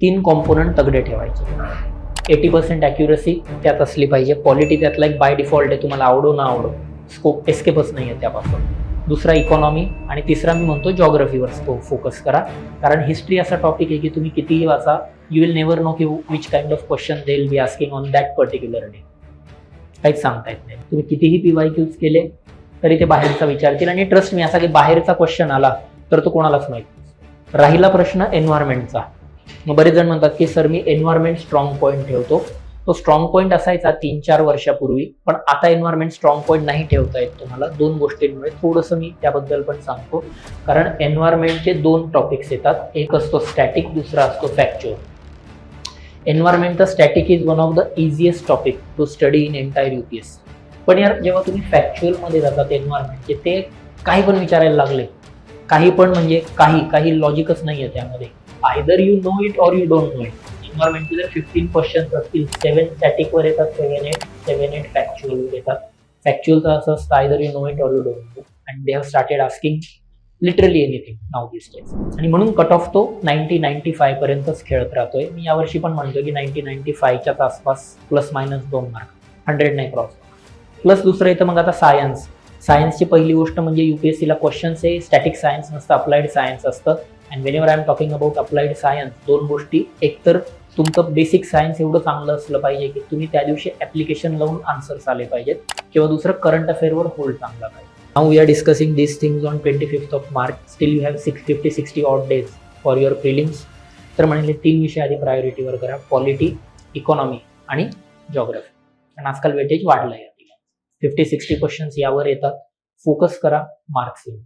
3 component तगडे ठेवायचे. 80% accuracy त्यात असली पाहिजे. पॉलिटी त्यातला एक बाय डिफॉल्ट आहे, तुम्हाला आवडो ना आवडो, स्कोप एस्केपच नाही आहे त्यापासून. दुसरा इकॉनॉमी आणि तिसरा मी म्हणतो जॉग्रफीवर फोकस करा. कारण हिस्ट्री असा टॉपिक आहे की तुम्ही कितीही वाचा, यू विल नेव्हर नो की which kind of question they will be asking on that particular day. काहीच सांगता येत नाही. तुम्ही कितीही PYQs केले तरी ते बाहेरचा विचारतील, आणि ट्रस्ट मी असा की बाहेरचा क्वेश्चन आला तर तो कोणालाच माहित नसतो. राहिला प्रश्न एन्व्हायरमेंटचा. मग बरेच जण म्हणतात की सर मी एन्व्हायरमेंट स्ट्रॉंग पॉईंट ठेवतो. तो स्ट्रॉंग पॉईंट असायचा 3-4 वर्षापूर्वी, पण आता एन्व्हायरमेंट स्ट्रॉंग पॉईंट नाही ठेवता येत तुम्हाला 2 गोष्टींमुळे. थोडंसं मी त्याबद्दल पण सांगतो. कारण एन्व्हायरमेंटचे 2 टॉपिक्स येतात, एक असतो स्टॅटिक, दुसरा असतो फॅक्च्युअल. एन्व्हायरमेंटचा static is one of the easiest topic to study in entire UPSC. पण यार जेव्हा तुम्ही फॅक्च्युअलमध्ये जातात एन्व्हायरमेंटचे, ते काही पण विचारायला लागले, काही पण म्हणजे काही लॉजिकच नाही आहे त्यामध्ये. Either you know it or you don't know it. एन्व्हायरमेंटचे जर 15 क्वेश्चन्स असतील, 7 स्टॅटिकवर येतात, 7-8 फॅक्च्युअल येतात. फॅक्च्युअलचं असं असतं either you know it or you don't no, and they have started asking literally anything now this days. आणि म्हणून कट ऑफ तो 90-95 पर्यंतच खेळत राहतोय. मी यावर्षी पण म्हणतोय की 90-95च्याच आसपास, +-2 मार्क, 100 नाही क्रॉस. प्लस दुसरं येतं मग आता सायन्स. सायन्सची पहिली गोष्ट म्हणजे UPSCला क्वेश्चन्स हे स्टॅटिक सायन्स नसतं, अप्लाइड सायन्स असतं. And whenever I am talking about applied science, 2 गोष्टी. एक तर तुमचं बेसिक सायन्स एवढं चांगलं असलं पाहिजे की तुम्ही त्या दिवशी ॲप्लिकेशन लावून आन्सर्स आले पाहिजेत, किंवा दुसरं करंट अफेअरवर होल्ड चांगला पाहिजे. Now we are discussing these things on 25th March. Still you have 50-60 odd days for your prelims. तर म्हणजे 3 विषय आधी प्रायोरिटीवर करा, पॉलिटी, इकॉनॉमी आणि जॉग्रफी. आणि आजकाल वेटेज वाढलं आहे. 50-60 क्वेश्चन्स यावर येतात. फोकस करा, मार्क्स येईल.